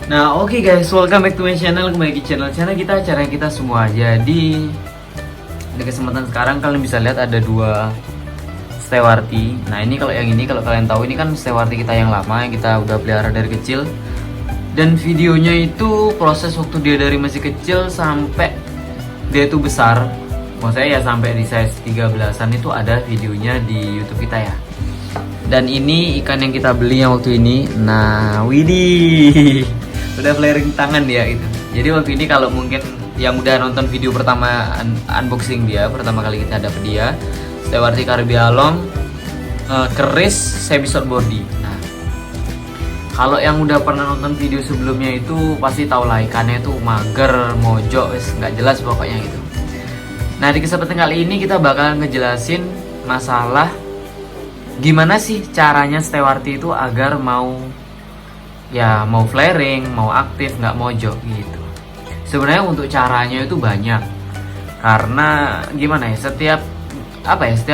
Nah, oke guys, welcome back to my channel, kembali ke channel kita, acara kita semua. Jadi di kesempatan sekarang kalian bisa lihat ada dua stewarti. Nah, ini kalau yang ini, kalau kalian tahu, ini kan stewarti kita yang lama yang kita udah pelihara dari kecil. Dan videonya itu proses waktu dia dari masih kecil sampai dia itu besar. Maksudnya ya sampai di size 13-an itu ada videonya di YouTube kita ya. Dan ini ikan yang kita beli yang waktu ini. Nah, widih, udah flaring tangan dia itu. Jadi waktu ini kalau mungkin yang udah nonton video pertama unboxing dia, pertama kali kita dapet dia, stewarti Carbialong keris semi short body. Nah, kalau yang udah pernah nonton video sebelumnya itu pasti tahu lah ikannya itu mager, mojok, nggak jelas pokoknya gitu. Nah, di kesempatan kali ini kita bakal ngejelasin masalah gimana sih caranya stewarti itu agar mau flaring, mau aktif, nggak mojok gitu. Sebenarnya untuk caranya itu banyak, karena gimana ya, setiap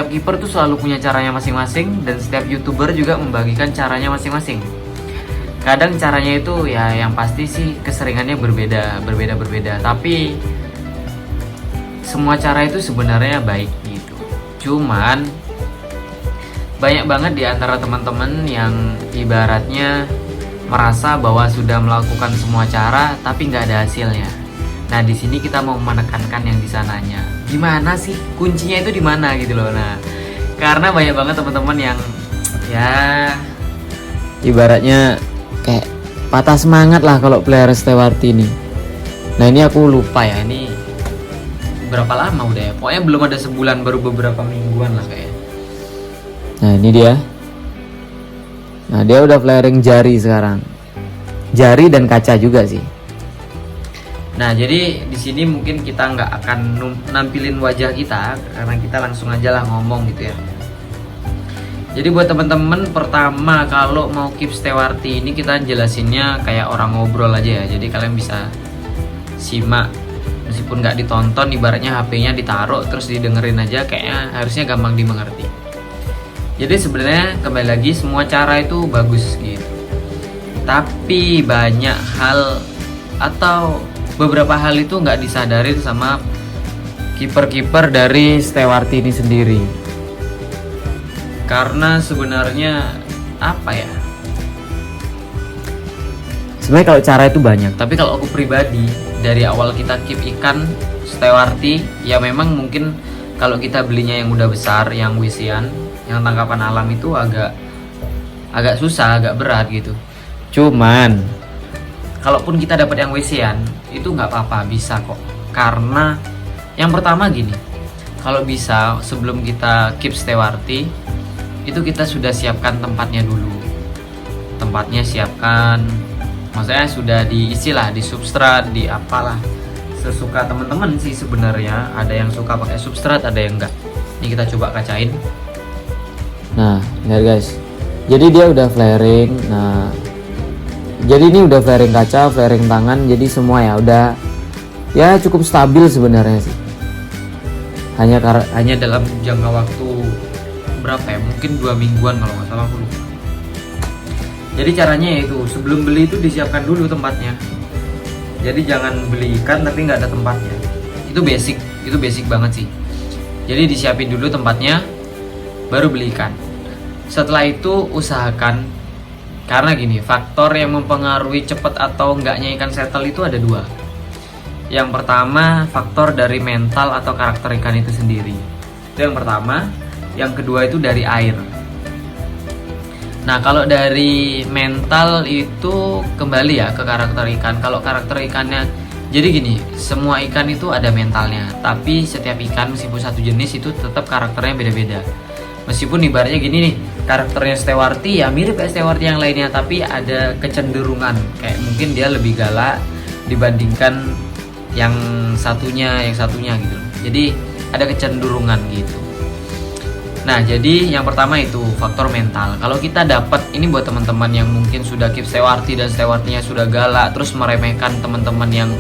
kiper tuh selalu punya caranya masing-masing, dan setiap youtuber juga membagikan caranya masing-masing. Kadang caranya itu ya yang pasti sih keseringannya berbeda, tapi semua cara itu sebenarnya baik gitu. Cuman banyak banget di antara teman-teman yang ibaratnya merasa bahwa sudah melakukan semua cara tapi nggak ada hasilnya. Nah, di sini kita mau menekankan yang di sananya. Gimana sih kuncinya itu di mana gitu loh. Nah, karena banyak banget teman-teman yang ya ibaratnya kayak patah semangat lah kalau pelihara stewarti ini. Nah, ini aku lupa ya, ini berapa lama udah ya, pokoknya belum ada sebulan, baru beberapa mingguan lah kayaknya. Nah, ini dia. Nah, dia udah flaring jari sekarang. Jari dan kaca juga sih. Nah, jadi di sini mungkin kita nggak akan nampilin wajah kita, karena kita langsung aja lah ngomong gitu ya. Jadi buat teman-teman, pertama kalau mau keep stewarti ini kita jelasinnya kayak orang ngobrol aja ya. Jadi kalian bisa simak, meskipun nggak ditonton, ibaratnya HP-nya ditaruh terus didengerin aja, kayaknya harusnya gampang dimengerti. Jadi sebenarnya kembali lagi, semua cara itu bagus gitu, tapi banyak hal atau beberapa hal itu nggak disadarin sama kiper-kiper dari stewarti ini sendiri. Karena sebenarnya apa ya, sebenarnya kalau cara itu banyak, tapi kalau aku pribadi, dari awal kita keep ikan stewarti ya memang mungkin kalau kita belinya yang udah besar, yang wisian, yang tangkapan alam itu agak susah, agak berat gitu. Cuman kalaupun kita dapat yang wisian itu nggak apa-apa, bisa kok. Karena yang pertama gini, kalau bisa sebelum kita keep stewarti itu kita sudah siapkan tempatnya dulu. Tempatnya siapkan, maksudnya sudah diisi lah, di substrat, di apalah, sesuka teman-teman sih sebenarnya. Ada yang suka pakai substrat, ada yang enggak. Ini kita coba kacain. Nah, lihat guys. Jadi dia udah flaring. Nah, jadi ini udah flaring kaca, flaring tangan, jadi semua ya udah ya cukup stabil sebenarnya sih. Hanya dalam jangka waktu berapa ya? Mungkin 2 mingguan kalau nggak salah, aku lupa. Jadi caranya yaitu sebelum beli itu disiapkan dulu tempatnya. Jadi jangan beli ikan tapi nggak ada tempatnya. Itu basic banget sih. Jadi disiapin dulu tempatnya, baru beli ikan. Setelah itu usahakan, karena gini, faktor yang mempengaruhi cepet atau enggaknya ikan settle itu ada 2. Yang pertama, faktor dari mental atau karakter ikan itu sendiri. Itu yang pertama. Yang kedua itu dari air. Nah, kalau dari mental itu kembali ya ke karakter ikan. Kalau karakter ikannya, jadi gini, semua ikan itu ada mentalnya, tapi setiap ikan meskipun satu jenis itu tetap karakternya beda-beda. Meskipun ibaratnya gini nih, karakternya stewarti ya mirip kayak stewarti yang lainnya, tapi ada kecenderungan kayak mungkin dia lebih galak dibandingkan yang satunya gitu. Jadi ada kecenderungan gitu. Nah, jadi yang pertama itu faktor mental. Kalau kita dapat, ini buat teman-teman yang mungkin sudah keep stewarti dan stewartinya sudah galak, terus meremehkan teman-teman yang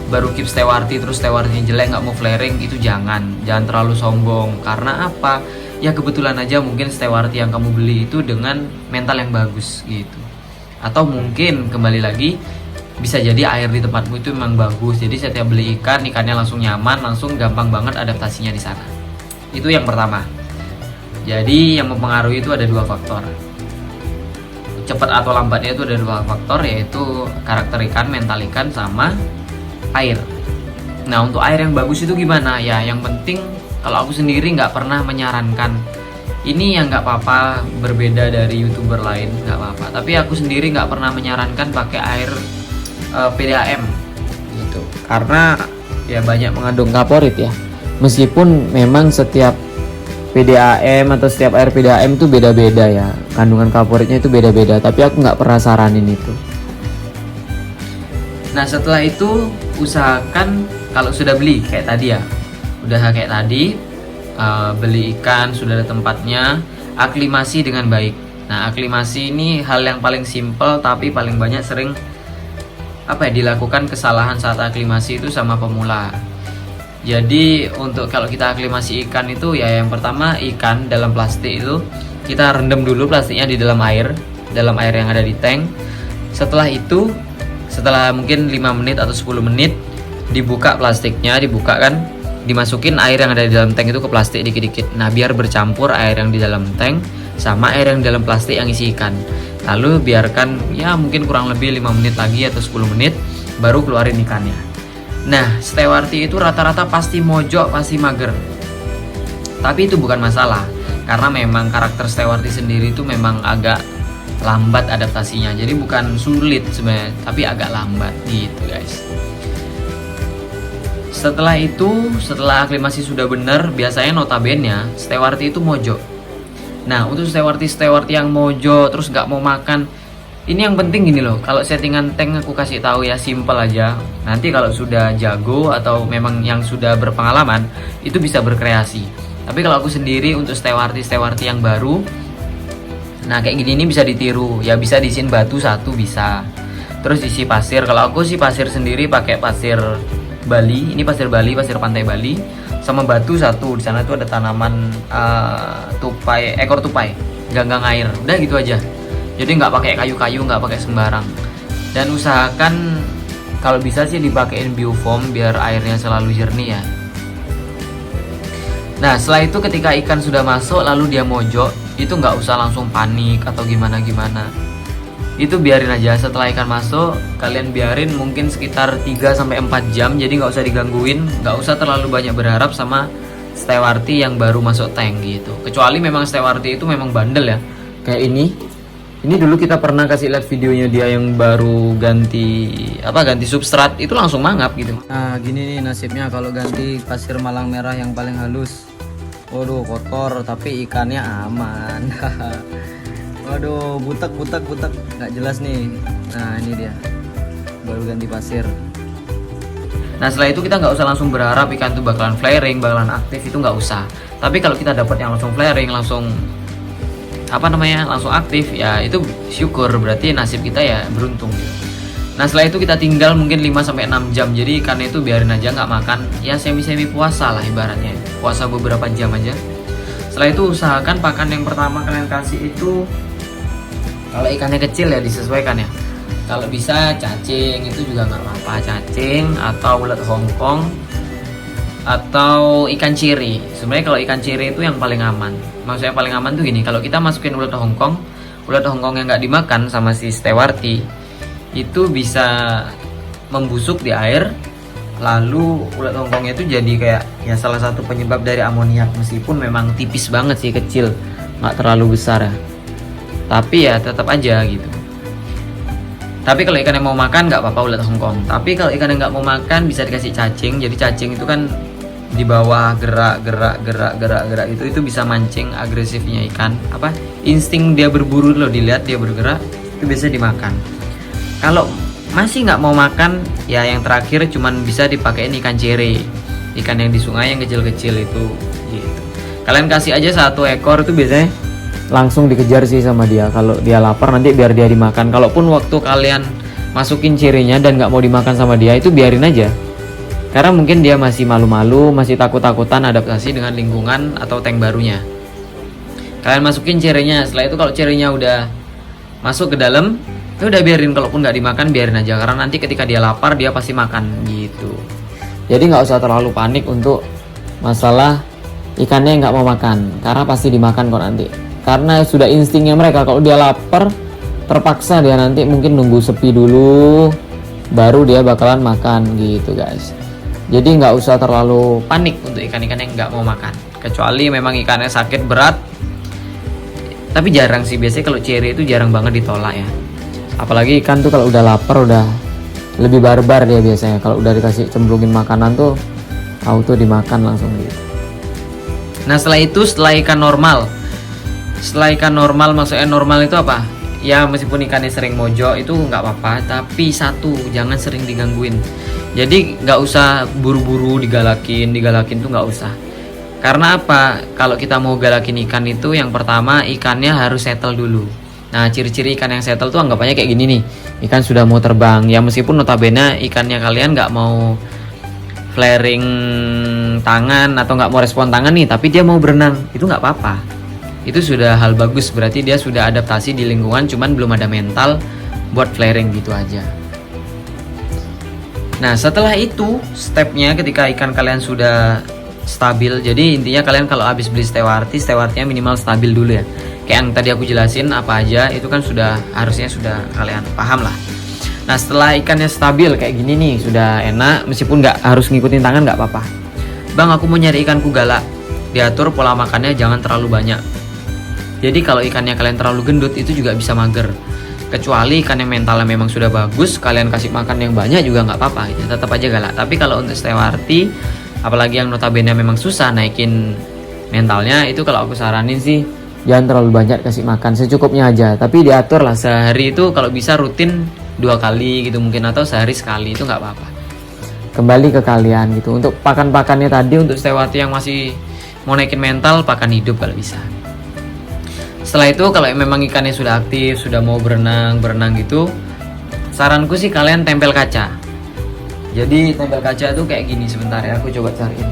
baru keep stewarti terus stewartinya jelek, nggak mau flaring, itu jangan terlalu sombong. Karena apa? Ya kebetulan aja mungkin stewarti yang kamu beli itu dengan mental yang bagus gitu. Atau mungkin kembali lagi bisa jadi air di tempatmu itu memang bagus. Jadi setiap beli ikan, ikannya langsung nyaman, langsung gampang banget adaptasinya di sana. Itu yang pertama. Jadi yang mempengaruhi itu ada dua faktor. Cepat atau lambatnya itu ada dua faktor, yaitu karakter ikan, mental ikan, sama air. Nah, untuk air yang bagus itu gimana? Ya, yang penting kalau aku sendiri nggak pernah menyarankan ini yang nggak apa-apa berbeda dari YouTuber lain, nggak apa-apa. Tapi aku sendiri nggak pernah menyarankan pakai air PDAM gitu, karena ya banyak mengandung kaporit ya. Meskipun memang setiap PDAM atau setiap air PDAM itu beda-beda ya, kandungan kaporitnya itu beda-beda, tapi aku nggak pernah saranin itu. Nah, setelah itu usahakan kalau sudah beli kayak tadi ya, udah kayak tadi beli ikan sudah ada tempatnya, aklimasi dengan baik. Nah, aklimasi ini hal yang paling simpel tapi paling banyak sering dilakukan kesalahan saat aklimasi itu sama pemula. Jadi untuk kalau kita aklimasi ikan itu ya, yang pertama ikan dalam plastik itu kita rendam dulu plastiknya di dalam air yang ada di tank. Setelah itu, setelah mungkin 5 menit atau 10 menit, dibuka plastiknya, dimasukin air yang ada di dalam tank itu ke plastik dikit-dikit. Nah, biar bercampur air yang di dalam tank sama air yang di dalam plastik yang isi ikan. Lalu biarkan ya mungkin kurang lebih 5 menit lagi atau 10 menit, baru keluarin ikannya. Nah, stewarti itu rata-rata pasti mojok, pasti mager. Tapi itu bukan masalah, karena memang karakter stewarti sendiri itu memang agak lambat adaptasinya. Jadi bukan sulit sebenarnya, tapi agak lambat gitu guys. Setelah itu, setelah aklimasi sudah benar, biasanya notabene stewarti itu mojok. Nah, untuk stewarti yang mojo terus nggak mau makan, ini yang penting gini loh. Kalau settingan tank aku kasih tahu ya, simple aja. Nanti kalau sudah jago atau memang yang sudah berpengalaman, itu bisa berkreasi. Tapi kalau aku sendiri untuk stewarti yang baru, nah kayak gini ini bisa ditiru. Ya bisa diisiin batu satu bisa. Terus diisi pasir. Kalau aku sih pasir sendiri pakai pasir Bali. Ini pasir Bali, pasir pantai Bali. Sama batu satu. Di sana tuh ada tanaman tupai, ekor tupai, ganggang air. Udah gitu aja. Jadi nggak pakai kayu-kayu, nggak pakai sembarang. Dan usahakan kalau bisa sih dipakein biofoam biar airnya selalu jernih ya. Nah, setelah itu ketika ikan sudah masuk lalu dia mojok, itu nggak usah langsung panik atau gimana-gimana. Itu biarin aja. Setelah ikan masuk, kalian biarin mungkin sekitar 3-4 jam. Jadi nggak usah digangguin, nggak usah terlalu banyak berharap sama stewarti yang baru masuk tank gitu. Kecuali memang stewarti itu memang bandel ya. Kayak ini dulu kita pernah kasih lihat videonya dia yang baru ganti substrat, itu langsung mangap gitu. Nah, gini nih nasibnya kalau ganti pasir malang merah yang paling halus. Waduh, kotor tapi ikannya aman. Waduh, butek nggak jelas nih. Nah, ini dia baru ganti pasir. Nah, setelah itu kita nggak usah langsung berharap ikan itu bakalan flaring, bakalan aktif, itu nggak usah. Tapi kalau kita dapat yang langsung flaring, langsung aktif, ya itu syukur, berarti nasib kita ya beruntung gitu. Nah, setelah itu kita tinggal mungkin 5-6 jam. Jadi ikannya itu biarin aja nggak makan, ya semi puasa lah ibaratnya, puasa beberapa jam aja. Setelah itu usahakan pakan yang pertama kalian kasih itu, kalau ikannya kecil ya disesuaikan ya. Kalau bisa cacing itu juga nggak apa-apa, cacing atau ulet Hongkong atau ikan ciri. Sebenarnya kalau ikan ciri itu yang paling aman. Maksudnya paling aman tuh gini, kalau kita masukin ulet Hongkong yang nggak dimakan sama si stewarti, itu bisa membusuk di air. Lalu ulet Hongkongnya itu jadi kayak ya salah satu penyebab dari amoniak. Meskipun memang tipis banget sih, kecil, nggak terlalu besar ya. Tapi ya tetap aja gitu. Tapi kalau ikan yang mau makan nggak apa-apa ulet Hongkong. Tapi kalau ikan yang nggak mau makan bisa dikasih cacing. Jadi cacing itu kan di bawah gerak itu bisa mancing agresifnya ikan. Insting dia berburu loh, dilihat dia bergerak, itu biasa dimakan. Kalau masih nggak mau makan, ya yang terakhir cuman bisa dipakein ikan cere, ikan yang di sungai yang kecil-kecil itu gitu. Kalian kasih aja 1 ekor itu biasanya langsung dikejar sih sama dia. Kalau dia lapar nanti biar dia dimakan. Kalaupun waktu kalian masukin cirinya dan nggak mau dimakan sama dia, itu biarin aja. Karena mungkin dia masih malu-malu, masih takut-takutan adaptasi dengan lingkungan atau tank barunya. Kalian masukin cirinya. Setelah itu kalau cirinya udah masuk ke dalam, Ya udah biarin, kalaupun nggak dimakan biarin aja, karena nanti ketika dia lapar dia pasti makan gitu. Jadi nggak usah terlalu panik untuk masalah ikannya nggak mau makan, karena pasti dimakan kok nanti. Karena sudah instingnya mereka, kalau dia lapar terpaksa dia nanti mungkin nunggu sepi dulu baru dia bakalan makan gitu guys. Jadi nggak usah terlalu Panik untuk ikan-ikan yang nggak mau makan, kecuali memang ikannya sakit berat. Tapi jarang sih, biasanya kalau ceri itu jarang banget ditolak ya. apalagi ikan tuh kalau udah lapar udah lebih barbar dia biasanya. Kalau udah dikasih cemplungin makanan tuh auto dimakan langsung gitu. Nah setelah itu, setelah ikan normal maksudnya normal itu apa? Ya meskipun ikannya sering mojok itu nggak apa-apa, tapi satu, jangan sering digangguin. Jadi nggak usah buru-buru digalakin tuh nggak usah. Karena apa? Kalau kita mau galakin ikan itu, yang pertama ikannya harus settle dulu. Nah ciri-ciri ikan yang settle tuh anggapannya kayak gini nih. Ikan sudah mau terbang, ya meskipun notabene ikannya kalian nggak mau flaring tangan atau nggak mau respon tangan nih, tapi dia mau berenang, itu nggak apa-apa. Itu sudah hal bagus, berarti dia sudah adaptasi di lingkungan, cuman belum ada mental buat flaring gitu aja. Nah setelah itu stepnya, ketika ikan kalian sudah stabil, jadi intinya kalian kalau habis beli stewartinya minimal stabil dulu ya. Kayak yang tadi aku jelasin apa aja itu kan harusnya sudah kalian paham lah. Nah setelah ikannya stabil kayak gini nih, sudah enak, meskipun nggak harus ngikutin tangan nggak apa-apa. Bang aku mau nyari ikanku galak, diatur pola makannya jangan terlalu banyak. Jadi kalau ikannya kalian terlalu gendut itu juga bisa mager. Kecuali ikan yang mentalnya memang sudah bagus, kalian kasih makan yang banyak juga nggak apa-apa, ya, tetap aja galak. Tapi kalau untuk stewarti, apalagi yang notabene memang susah naikin mentalnya, itu kalau aku saranin sih Jangan terlalu banyak kasih makan, secukupnya aja. Tapi diatur lah, sehari itu kalau bisa rutin 2 kali gitu mungkin, atau sehari sekali, itu nggak apa-apa. kembali ke kalian gitu. Untuk pakan-pakannya tadi, Untuk stewarti yang masih mau naikin mental, pakan hidup kalau bisa. Setelah itu kalau memang ikannya sudah aktif, sudah mau berenang gitu, saranku sih kalian tempel kaca. Jadi tempel kaca tuh kayak gini, sebentar ya aku coba cariin.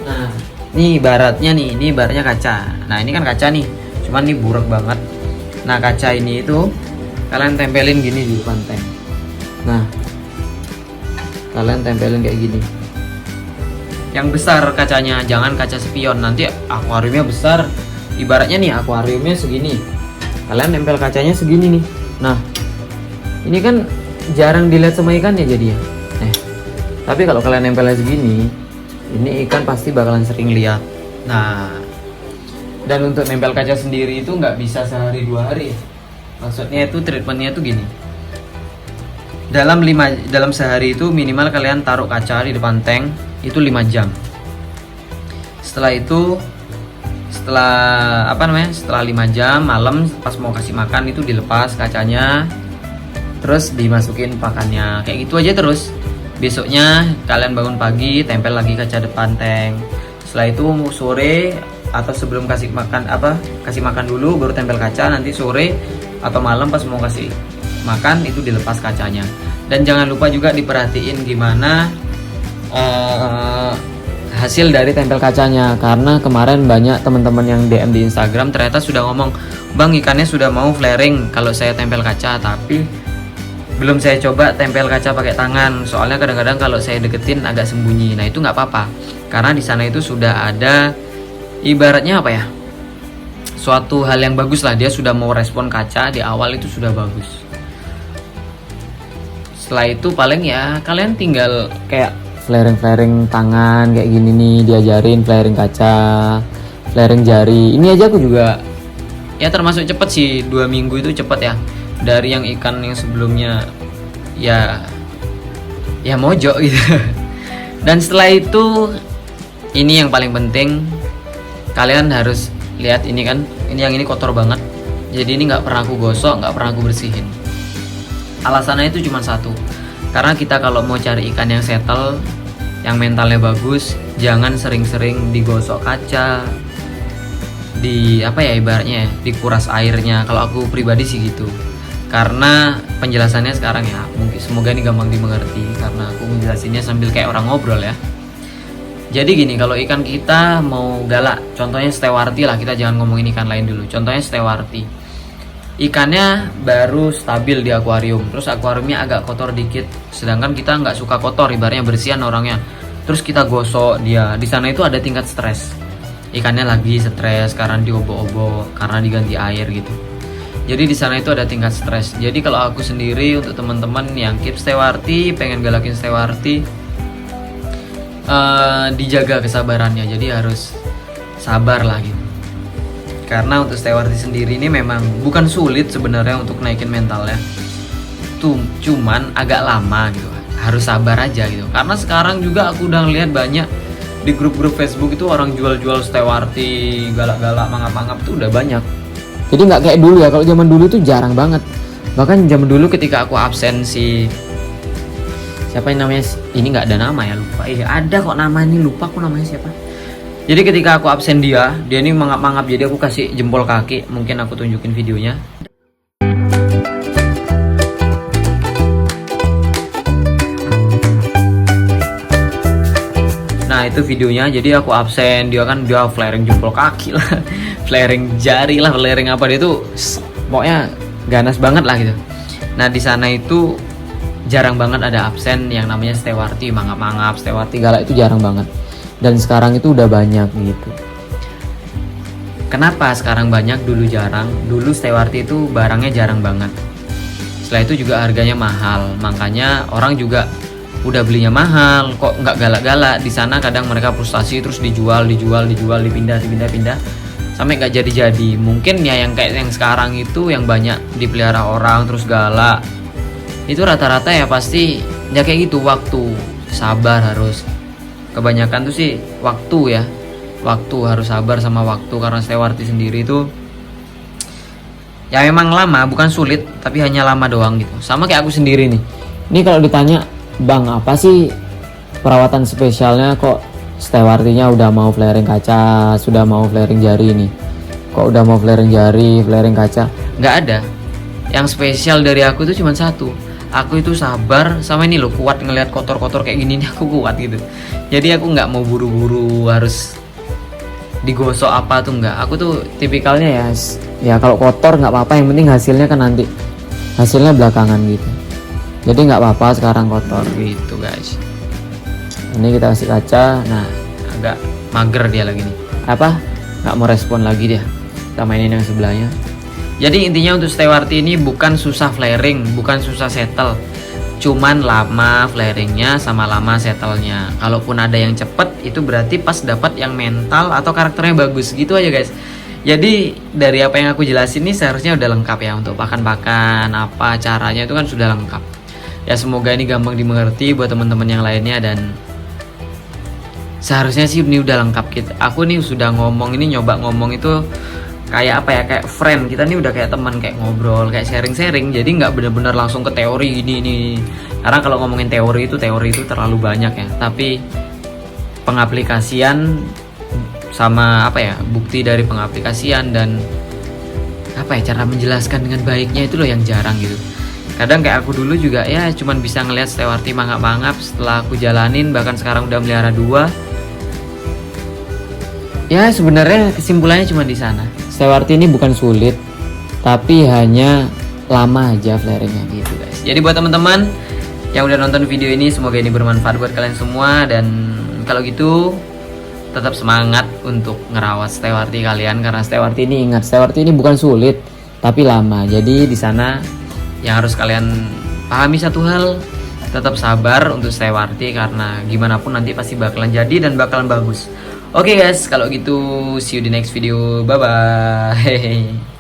Nah ini ibaratnya kaca. Nah ini kan kaca nih, cuman ini buruk banget. Nah kaca ini itu kalian tempelin gini di depan tank. Nah kalian tempelin kayak gini, yang besar kacanya, jangan kaca spion, nanti akuariumnya besar. Ibaratnya nih akuariumnya segini, kalian nempel kacanya segini nih. Nah ini kan jarang dilihat sama ikannya jadi ya. Tapi kalau kalian nempelnya segini, ini ikan pasti bakalan sering lihat. Nah dan untuk nempel kaca sendiri itu nggak bisa sehari 2 hari. Maksudnya itu treatmentnya itu gini, dalam sehari itu minimal kalian taruh kaca di depan tank itu 5 jam. Setelah 5 jam malam pas mau kasih makan itu dilepas kacanya, terus dimasukin pakannya, kayak gitu aja terus. Besoknya kalian bangun pagi tempel lagi kaca depan tank. Setelah itu sore atau sebelum kasih makan dulu baru tempel kaca. Nanti sore atau malam pas mau kasih makan itu dilepas kacanya. Dan jangan lupa juga diperhatiin gimana hasil dari tempel kacanya. Karena kemarin banyak teman-teman yang DM di Instagram ternyata sudah ngomong, bang ikannya sudah mau flaring kalau saya tempel kaca, tapi belum saya coba tempel kaca pakai tangan, soalnya kadang-kadang kalau saya deketin agak sembunyi. Nah itu nggak apa-apa, karena di sana itu sudah ada ibaratnya apa ya, suatu hal yang bagus lah, dia sudah mau respon kaca di awal itu sudah bagus. Setelah itu paling ya kalian tinggal kayak flaring tangan kayak gini nih, diajarin flaring kaca, flaring jari. Ini aja aku juga ya termasuk cepet sih, 2 minggu itu cepet ya, dari yang ikan yang sebelumnya ya mojok gitu. Dan setelah itu ini yang paling penting, kalian harus lihat ini kan, ini kotor banget, jadi ini nggak pernah aku gosok, nggak pernah aku bersihin. Alasannya itu cuma satu, karena kita kalau mau cari ikan yang settle, yang mentalnya bagus, jangan sering-sering digosok kaca, ibaratnya dikuras airnya. Kalau aku pribadi sih gitu, karena penjelasannya sekarang ya mungkin semoga ini gampang dimengerti, karena aku menjelasinnya sambil kayak orang ngobrol ya. Jadi gini, kalau ikan kita mau galak, contohnya stewarti lah, kita jangan ngomongin ikan lain dulu, contohnya stewarti. ikannya baru stabil di akuarium, terus akuariumnya agak kotor dikit, sedangkan kita nggak suka kotor, ibaratnya bersihan orangnya. Terus kita gosok dia, di sana itu ada tingkat stres. Ikannya lagi stres karena diobok-obok, karena diganti air gitu. Jadi di sana itu ada tingkat stres. Jadi kalau aku sendiri, untuk teman-teman yang keep stewarti, pengen galakin stewarti, dijaga kesabarannya. Jadi harus sabar lah gitu. Karena untuk stewarti sendiri ini memang bukan sulit sebenarnya untuk naikin mentalnya. Cuman agak lama gitu. Harus sabar aja gitu. Karena sekarang juga aku udah ngeliat banyak di grup-grup Facebook itu orang jual-jual stewarti, galak-galak, mangap-mangap tuh udah banyak. Jadi nggak kayak dulu ya. Kalau zaman dulu tuh jarang banget. Bahkan zaman dulu ketika aku absen siapa yang namanya, ini nggak ada nama ya, lupa. Ada kok nama ini, lupa aku namanya siapa. Jadi ketika aku absen dia ini mangap-mangap, jadi aku kasih jempol kaki. Mungkin aku tunjukin videonya. Nah itu videonya, jadi aku absen, dia flaring jempol kaki lah, flaring jari lah, flaring apa, dia tuh pokoknya ganas banget lah gitu. Nah di sana itu jarang banget ada absen yang namanya stewarti mangap-mangap, stewarti galak, itu jarang banget. Dan sekarang itu udah banyak gitu. Kenapa sekarang banyak, dulu jarang? Dulu stewarti itu barangnya jarang banget. Setelah itu juga harganya mahal, makanya orang juga udah belinya mahal, kok nggak galak-galak. Di sana kadang mereka frustasi, terus dijual, dipindah, sampai nggak jadi. Mungkin ya yang kayak yang sekarang itu yang banyak dipelihara orang terus galak, itu rata-rata ya pasti ya kayak gitu. Waktu, sabar harus, kebanyakan tuh sih waktu ya, waktu harus sabar sama waktu. Karena stewarti sendiri itu ya memang lama, bukan sulit, tapi hanya lama doang gitu. Sama kayak aku sendiri nih, ini kalau ditanya, Bang, apa sih perawatan spesialnya kok stewartinya udah mau flaring kaca, sudah mau flaring jari nih? Kok udah mau flaring jari, flaring kaca? Nggak ada. Yang spesial dari aku itu cuma satu. Aku itu sabar, sama ini loh, kuat ngelihat kotor-kotor kayak gini nih, aku kuat gitu. Jadi aku nggak mau buru-buru harus digosok apa tuh, nggak. Aku tuh tipikalnya ya kalau kotor nggak apa-apa, yang penting hasilnya kan nanti, hasilnya belakangan gitu. Jadi nggak apa-apa sekarang kotor gitu guys. Ini kita kasih kaca. Nah agak mager dia lagi nih, apa nggak mau respon lagi dia. Kita mainin yang sebelahnya. Jadi intinya untuk stewarti ini bukan susah flaring, bukan susah settle, cuman lama flaringnya sama lama settlenya. Kalaupun ada yang cepet, itu berarti pas dapat yang mental atau karakternya bagus gitu aja guys. Jadi dari apa yang aku jelasin ini seharusnya udah lengkap ya. Untuk pakan-pakan apa caranya itu kan sudah lengkap ya. Semoga ini gampang dimengerti buat teman-teman yang lainnya, dan seharusnya sih ini udah lengkap gitu. Aku nih sudah ngomong ini, nyoba ngomong itu kayak apa ya, kayak friend. Kita nih udah kayak teman, kayak ngobrol, kayak sharing-sharing. Jadi nggak bener-bener langsung ke teori ini. Karena kalau ngomongin teori itu terlalu banyak ya. Tapi pengaplikasian sama apa ya, bukti dari pengaplikasian dan apa ya, cara menjelaskan dengan baiknya itu loh yang jarang gitu. Kadang kayak aku dulu juga ya cuman bisa ngelihat stewarti mangap-mangap. Setelah aku jalanin, bahkan sekarang udah melihara 2. Ya sebenarnya kesimpulannya cuma di sana. Stewarti ini bukan sulit, tapi hanya lama aja flaringnya gitu guys. Jadi buat teman-teman yang udah nonton video ini, semoga ini bermanfaat buat kalian semua. Dan kalau gitu tetap semangat untuk ngerawat stewarti kalian, karena stewarti ini, ingat, stewarti ini bukan sulit tapi lama. Jadi di sana yang harus kalian pahami satu hal, tetap sabar untuk stewarti, karena gimana pun nanti pasti bakalan jadi dan bakalan bagus. Oke guys, kalau gitu see you di next video. Bye bye.